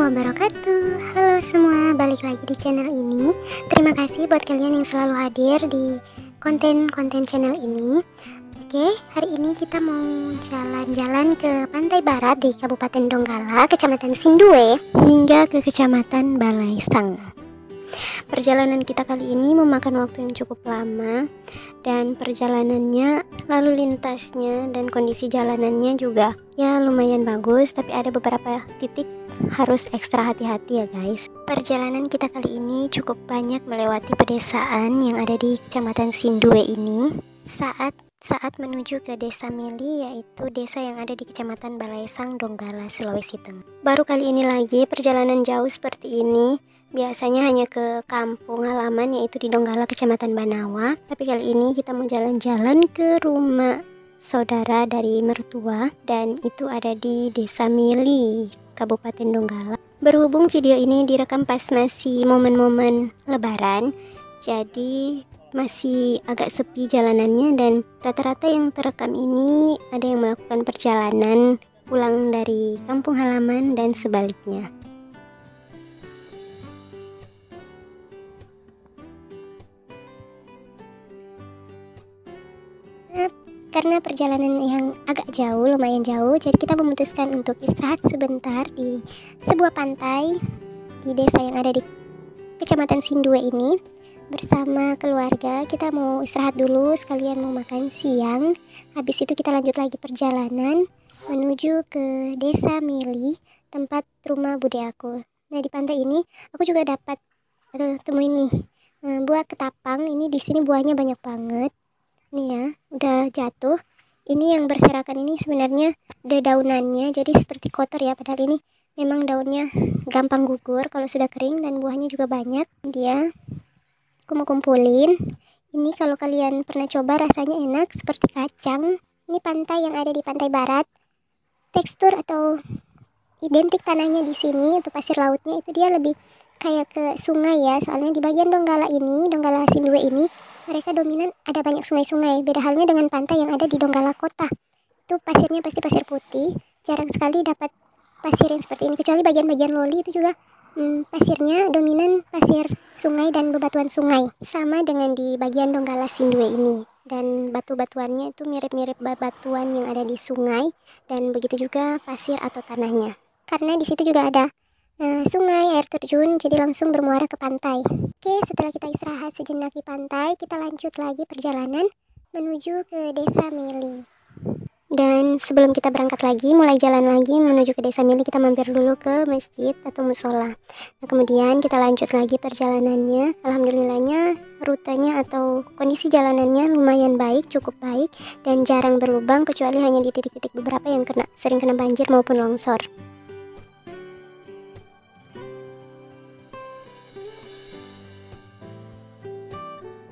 wabarakatuh. Halo semua, balik lagi di channel ini. Terima kasih buat kalian yang selalu hadir di konten-konten channel ini. Oke, hari ini kita mau jalan-jalan ke pantai barat di Kabupaten Donggala, Kecamatan Sindue, hingga ke Kecamatan Balaisang. Perjalanan kita kali ini memakan waktu yang cukup lama, dan perjalanannya, lalu lintasnya dan kondisi jalanannya juga ya lumayan bagus, tapi ada beberapa titik harus ekstra hati-hati ya guys. Perjalanan kita kali ini cukup banyak melewati pedesaan yang ada di Kecamatan Sindue ini. Saat menuju ke Desa Mili, yaitu desa yang ada di Kecamatan Balaisang, Donggala, Sulawesi Tengah. Baru kali ini lagi perjalanan jauh seperti ini. Biasanya hanya ke kampung halaman, yaitu di Donggala, Kecamatan Banawa. Tapi kali ini kita mau jalan-jalan ke rumah saudara dari mertua, dan itu ada di Desa Mili, Kabupaten Donggala. Berhubung video ini direkam pas masih momen-momen lebaran, jadi masih agak sepi jalanannya, dan rata-rata yang terekam ini ada yang melakukan perjalanan pulang dari kampung halaman dan sebaliknya. Karena perjalanan yang agak jauh, lumayan jauh, jadi kita memutuskan untuk istirahat sebentar di sebuah pantai di desa yang ada di Kecamatan Sindue ini. Bersama keluarga kita mau istirahat dulu, sekalian mau makan siang. Habis itu kita lanjut lagi perjalanan menuju ke Desa Mili, tempat rumah bude aku. Nah, di pantai ini aku juga dapat temuin nih buah ketapang. Ini di sini buahnya banyak banget. Nih ya, udah jatuh. Ini yang berserakan ini sebenarnya daunannya, jadi seperti kotor ya, padahal ini memang daunnya gampang gugur kalau sudah kering, dan buahnya juga banyak. Ini dia, aku mau kumpulin. Ini kalau kalian pernah coba, rasanya enak seperti kacang. Ini pantai yang ada di pantai barat. Tekstur atau identik tanahnya di sini untuk pasir lautnya itu dia lebih kayak ke sungai ya, soalnya di bagian Donggala ini, Donggala Sindue ini, mereka dominan ada banyak sungai-sungai. Beda halnya dengan pantai yang ada di Donggala kota. Itu pasirnya pasti pasir putih. Jarang sekali dapat pasir yang seperti ini. Kecuali bagian-bagian Loli itu juga pasirnya dominan pasir sungai dan bebatuan sungai. Sama dengan di bagian Donggala Sindue ini. Dan batu-batuannya itu mirip-mirip batuan yang ada di sungai. Dan begitu juga pasir atau tanahnya. Karena di situ juga ada sungai, air terjun, jadi langsung bermuara ke pantai. Oke, setelah kita istirahat sejenak di pantai, kita lanjut lagi perjalanan menuju ke Desa Mili. Dan sebelum kita berangkat lagi, mulai jalan lagi menuju ke Desa Mili, kita mampir dulu ke masjid atau musola. Nah, kemudian kita lanjut lagi perjalanannya. Alhamdulillahnya rutenya atau kondisi jalanannya lumayan baik, cukup baik, dan jarang berlubang, kecuali hanya di titik-titik beberapa yang sering kena banjir maupun longsor.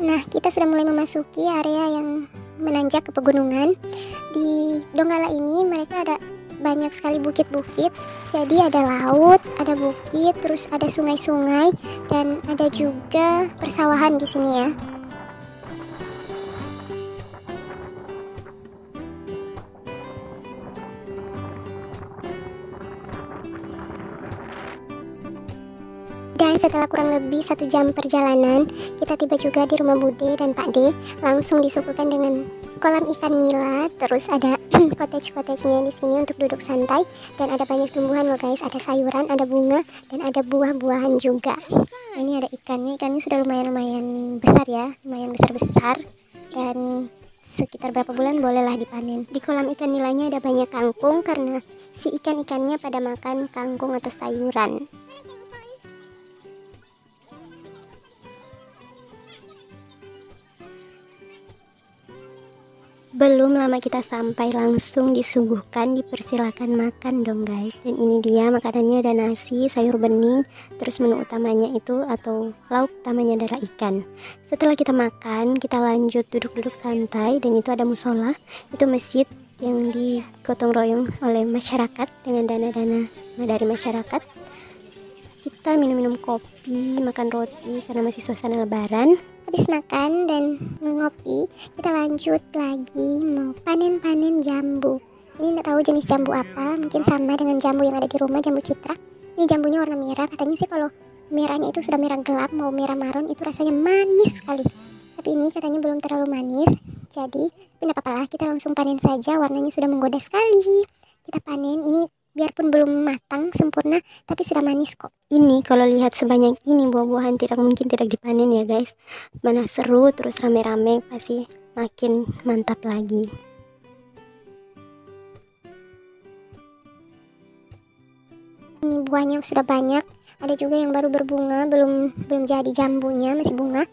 Nah, kita sudah mulai memasuki area yang menanjak ke pegunungan. Di Donggala ini mereka ada banyak sekali bukit-bukit. Jadi ada laut, ada bukit, terus ada sungai-sungai, dan ada juga persawahan di sini ya. Dan setelah kurang lebih 1 jam perjalanan, kita tiba juga di rumah Bude dan Pak D. Langsung disuguhkan dengan kolam ikan nila, terus ada cottage-cottage-nya di sini untuk duduk santai, dan ada banyak tumbuhan loh guys, ada sayuran, ada bunga, dan ada buah-buahan juga. Nah, ini ada ikannya sudah lumayan besar ya, lumayan besar-besar, dan sekitar berapa bulan bolehlah dipanen. Di kolam ikan nilanya ada banyak kangkung karena si ikan-ikannya pada makan kangkung atau sayuran. Belum lama kita sampai, langsung disuguhkan, dipersilakan makan dong guys. Dan ini dia makanannya, ada nasi, sayur bening, terus menu utamanya itu atau lauk utamanya adalah ikan. Setelah kita makan, kita lanjut duduk-duduk santai, dan itu ada musola, itu masjid yang digotong royong oleh masyarakat dengan dana-dana dari masyarakat. Kita minum-minum kopi, makan roti karena masih suasana lebaran. Habis makan dan ngopi, kita lanjut lagi mau panen-panen jambu. Ini nggak tahu jenis jambu apa, mungkin sama dengan jambu yang ada di rumah, jambu citra. Ini jambunya warna merah, katanya sih kalau merahnya itu sudah merah gelap mau merah marun itu rasanya manis sekali. Tapi ini katanya belum terlalu manis. Jadi tidak apa-apa lah, kita langsung panen saja. Warnanya sudah menggoda sekali. Kita panen ini biarpun belum matang sempurna tapi sudah manis kok. Ini kalau lihat sebanyak ini buah-buahan tidak mungkin tidak dipanen ya guys. Mana seru terus rame-rame pasti makin mantap lagi. Ini buahnya sudah banyak, ada juga yang baru berbunga, belum jadi jambunya, masih bunga.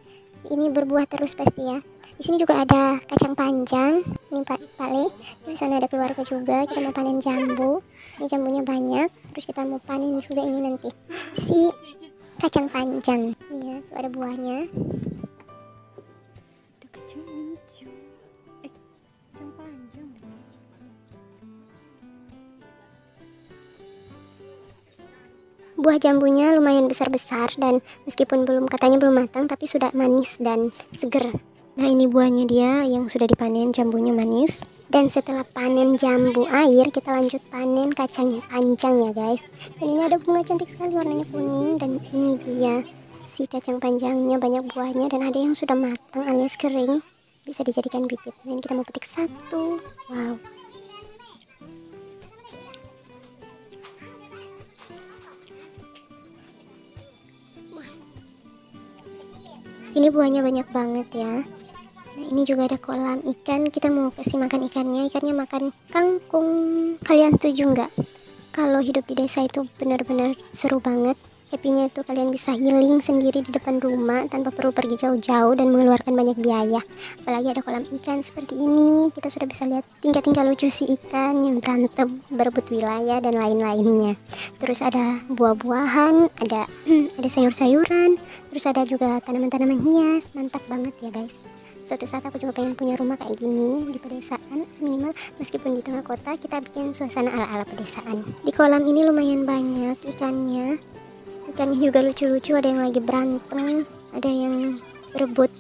Ini berbuah terus pasti ya. Di sini juga ada kacang panjang, ini pale. Di sana ada keluarga juga, kita mau panen jambu. Ini jambunya banyak, terus kita mau panen juga ini nanti si kacang panjang. Ini ya, tuh ada buahnya. Ada kacang hijau, kacang panjang. Buah jambunya lumayan besar-besar dan meskipun katanya belum matang tapi sudah manis dan seger. Nah ini buahnya dia yang sudah dipanen, jambunya manis. Dan setelah panen jambu air kita lanjut panen kacang panjang ya guys. Dan ini ada bunga cantik sekali warnanya kuning dan ini dia si kacang panjangnya, banyak buahnya dan ada yang sudah matang alias kering bisa dijadikan bibit. Nah ini kita mau petik satu. Wow. Ini buahnya banyak banget ya. Nah ini juga ada kolam ikan, kita mau kasih makan ikannya makan kangkung. Kalian setuju nggak? Kalau hidup di desa itu benar-benar seru banget. Happy-nya itu kalian bisa healing sendiri di depan rumah tanpa perlu pergi jauh-jauh dan mengeluarkan banyak biaya. Apalagi ada kolam ikan seperti ini, kita sudah bisa lihat tingkah-tingkah lucu si ikan yang berantem, berebut wilayah dan lain-lainnya. Terus ada buah-buahan, ada sayur-sayuran, terus ada juga tanaman-tanaman hias. Mantap banget ya guys. Suatu saat aku juga pengen punya rumah kayak gini di pedesaan, minimal meskipun di tengah kota kita bikin suasana ala-ala pedesaan. Di kolam ini lumayan banyak ikannya juga lucu-lucu, ada yang lagi berantem, ada yang berebut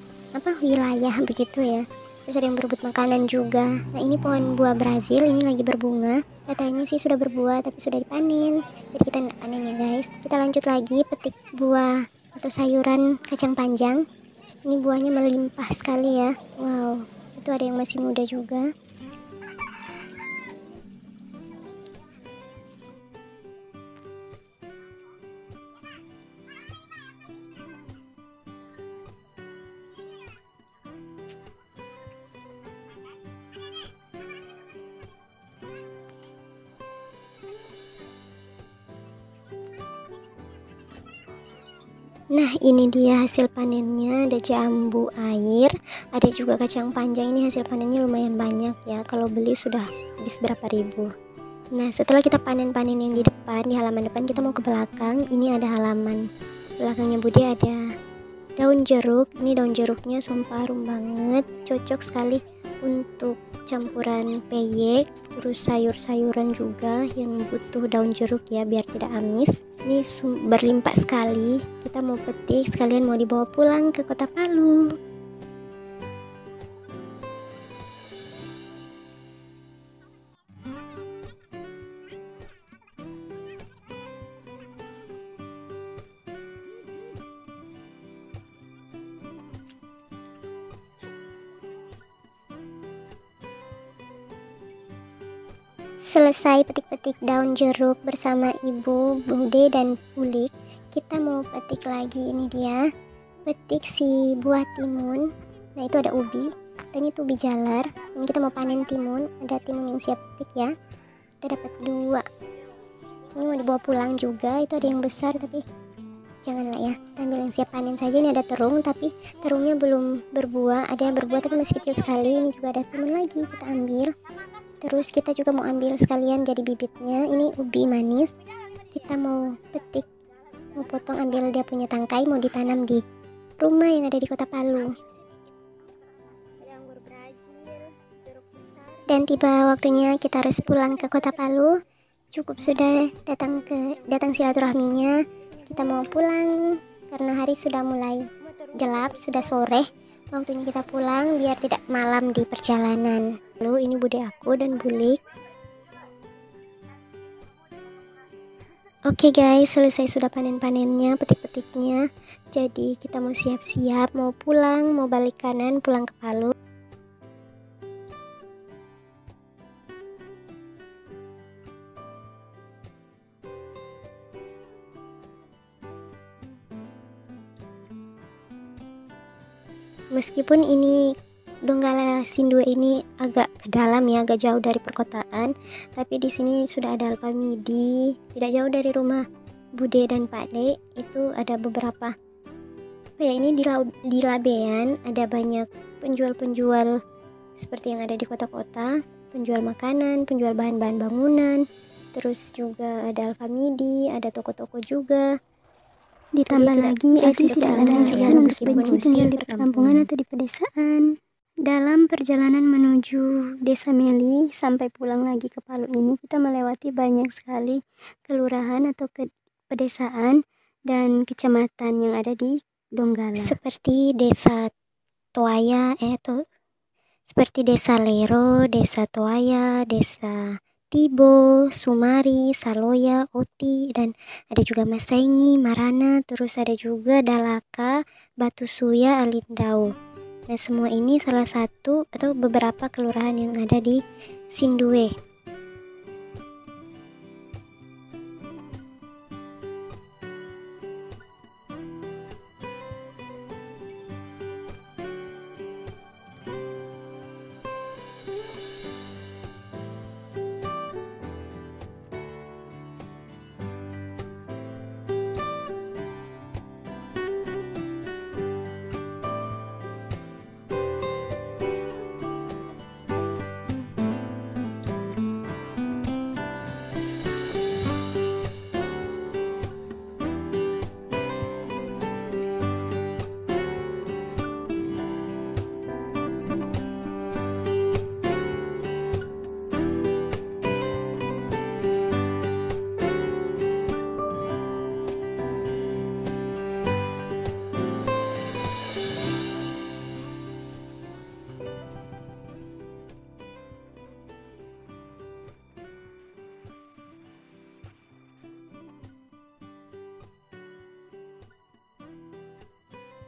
wilayah begitu ya, terus ada yang berebut makanan juga. Nah ini pohon buah Brazil ini lagi berbunga, katanya sih sudah berbuah tapi sudah dipanen, jadi kita nggak panen ya guys. Kita lanjut lagi petik buah atau sayuran kacang panjang. Ini buahnya melimpah sekali ya. Wow, itu ada yang masih muda juga. Nah ini dia hasil panennya, ada jambu air, ada juga kacang panjang. Ini hasil panennya lumayan banyak ya, kalau beli sudah habis berapa ribu. Nah setelah kita panen-panen yang di depan, di halaman depan, kita mau ke belakang. Ini ada halaman belakangnya Bude, ada daun jeruk. Ini daun jeruknya sumpah harum banget, cocok sekali untuk campuran peyek, terus sayur-sayuran juga yang butuh daun jeruk ya biar tidak amis. Ini berlimpah sekali, kita mau petik sekalian mau dibawa pulang ke kota Palu. Selesai petik-petik daun jeruk bersama Ibu Bude dan Ulik, kita mau petik lagi. Ini dia petik si buah timun. Nah itu ada ubi, katanya itu ubi jalar. Ini kita mau panen timun, ada timun yang siap petik ya. Kita dapat 2. Ini mau dibawa pulang juga. Itu ada yang besar tapi janganlah ya, kita ambil yang siap panen saja. Ini ada terung tapi terungnya belum berbuah, ada yang berbuah tapi masih kecil sekali. Ini juga ada timun lagi, kita ambil. Terus kita juga mau ambil sekalian jadi bibitnya. Ini ubi manis, kita mau petik, mau potong, ambil dia punya tangkai, mau ditanam di rumah yang ada di kota Palu. Dan tiba waktunya kita harus pulang ke kota Palu. Cukup sudah datang silaturahminya. Kita mau pulang karena hari sudah mulai gelap, sudah sore. Waktunya kita pulang biar tidak malam di perjalanan. Lalu ini Bude aku dan Bulik. Oke guys, selesai sudah panen-panennya, petik-petiknya. Jadi kita mau siap-siap, mau pulang, mau balik kanan, pulang ke Palu. Meskipun ini Donggala Sindue ini agak ke dalam ya, agak jauh dari perkotaan, tapi di sini sudah ada Alfamidi. Tidak jauh dari rumah Bude dan Pak De itu ada beberapa. Oh ya, ini di Labean ada banyak penjual-penjual seperti yang ada di kota-kota, penjual makanan, penjual bahan-bahan bangunan. Terus juga ada Alfamidi, ada toko-toko juga. Ditambah lagi akses jalanan juga harus benci tinggal di perkampungan atau di pedesaan. Dalam perjalanan menuju Desa Meli sampai pulang lagi ke Palu ini, kita melewati banyak sekali kelurahan atau pedesaan dan kecamatan yang ada di Donggala. Seperti Desa Toaya, seperti Desa Lero, Desa Toaya, Desa Tibo, Sumari, Saloya, Oti, dan ada juga Masaingi, Marana, terus ada juga Dalaka, Batu Suya, Alindau. Nah, semua ini salah satu atau beberapa kelurahan yang ada di Sindue.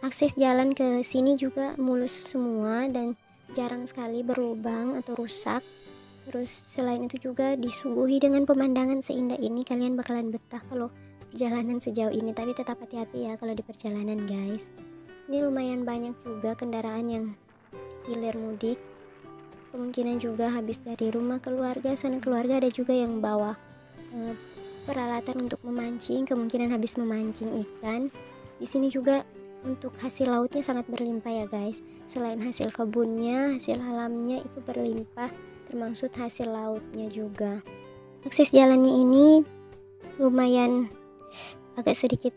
Akses jalan ke sini juga mulus semua dan jarang sekali berlubang atau rusak. Terus selain itu juga disuguhi dengan pemandangan seindah ini, kalian bakalan betah kalau perjalanan sejauh ini. Tapi tetap hati-hati ya kalau di perjalanan guys. Ini lumayan banyak juga kendaraan yang hilir mudik. Kemungkinan juga habis dari rumah keluarga, sana keluarga ada juga yang bawa peralatan untuk memancing, kemungkinan habis memancing ikan. Di sini juga untuk hasil lautnya sangat berlimpah ya guys. Selain hasil kebunnya, hasil alamnya itu berlimpah, termasuk hasil lautnya juga. Akses jalannya ini lumayan agak sedikit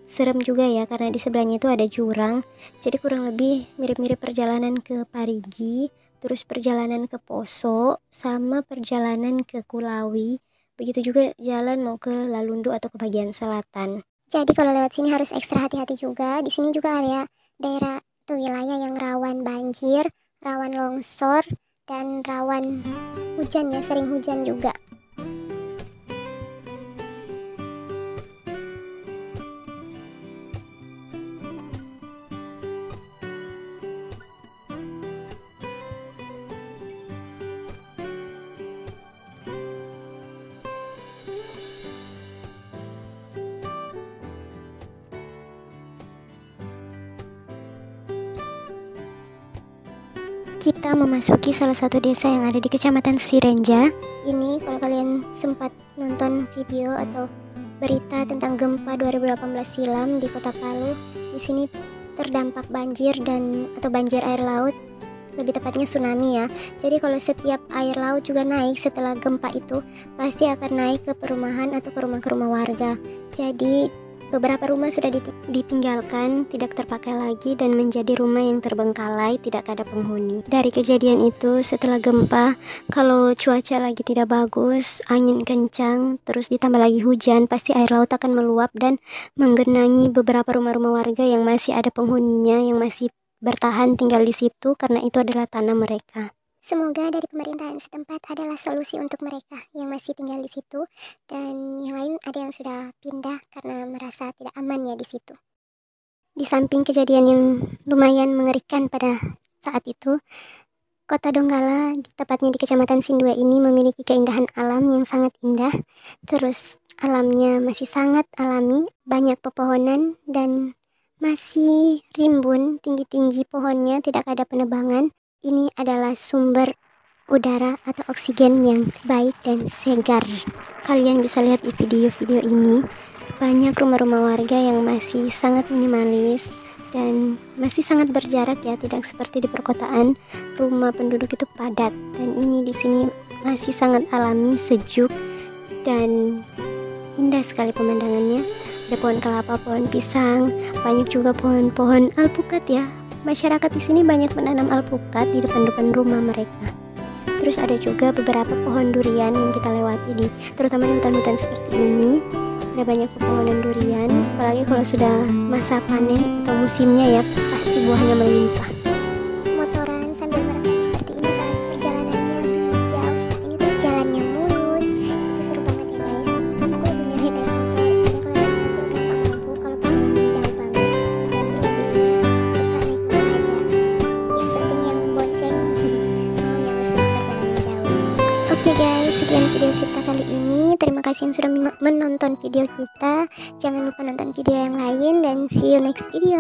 serem juga ya, karena di sebelahnya itu ada jurang. Jadi kurang lebih mirip-mirip perjalanan ke Parigi, terus perjalanan ke Poso, sama perjalanan ke Kulawi. Begitu juga jalan mau ke Lalundu atau ke bagian selatan. Jadi kalau lewat sini harus ekstra hati-hati juga. Di sini juga area daerah atau wilayah yang rawan banjir, rawan longsor, dan rawan hujan ya, sering hujan juga. Kita memasuki salah satu desa yang ada di Kecamatan Sirenja. Ini kalau kalian sempat nonton video atau berita tentang gempa 2018 silam di Kota Palu, di sini terdampak banjir atau banjir air laut, lebih tepatnya tsunami ya. Jadi kalau setiap air laut juga naik setelah gempa itu, pasti akan naik ke perumahan atau ke rumah warga. Jadi beberapa rumah sudah ditinggalkan, tidak terpakai lagi dan menjadi rumah yang terbengkalai, tidak ada penghuni. Dari kejadian itu, setelah gempa, kalau cuaca lagi tidak bagus, angin kencang, terus ditambah lagi hujan, pasti air laut akan meluap dan menggenangi beberapa rumah-rumah warga yang masih ada penghuninya, yang masih bertahan tinggal di situ karena itu adalah tanah mereka. Semoga dari pemerintahan setempat adalah solusi untuk mereka yang masih tinggal di situ, dan yang lain ada yang sudah pindah karena merasa tidak aman ya di situ. Di samping kejadian yang lumayan mengerikan pada saat itu, Kota Donggala, tepatnya di Kecamatan Sindue ini memiliki keindahan alam yang sangat indah. Terus alamnya masih sangat alami, banyak pepohonan dan masih rimbun, tinggi-tinggi pohonnya, tidak ada penebangan. Ini adalah sumber udara atau oksigen yang baik dan segar. Kalian bisa lihat di video-video ini, banyak rumah-rumah warga yang masih sangat minimalis dan masih sangat berjarak ya, tidak seperti di perkotaan. Rumah penduduk itu padat, dan ini di sini masih sangat alami, sejuk dan indah sekali pemandangannya. Ada pohon kelapa, pohon pisang, banyak juga pohon-pohon alpukat ya. Masyarakat di sini banyak menanam alpukat di depan-depan rumah mereka. Terus ada juga beberapa pohon durian yang kita lewati terutama di hutan-hutan seperti ini. Ada banyak pepohonan durian, apalagi kalau sudah masa panen atau musimnya ya, pasti buahnya melimpah. Motoran sambil merekam seperti ini kan, perjalanannya jauh seperti ini, terus jalannya mulus, itu seru banget ya guys. Aku lebih milih naik motor, soalnya kalau naik motor gampang mampu, kalau perjalanannya jauh banget, dan lebih suka naik motor aja. Yang penting yang bonceng, mau yang mesti perjalanannya jauh. Oke guys, sekian video kita kali ini. Terima kasih yang sudah menonton video kita. Jangan lupa nonton video yang lain dan see you next video.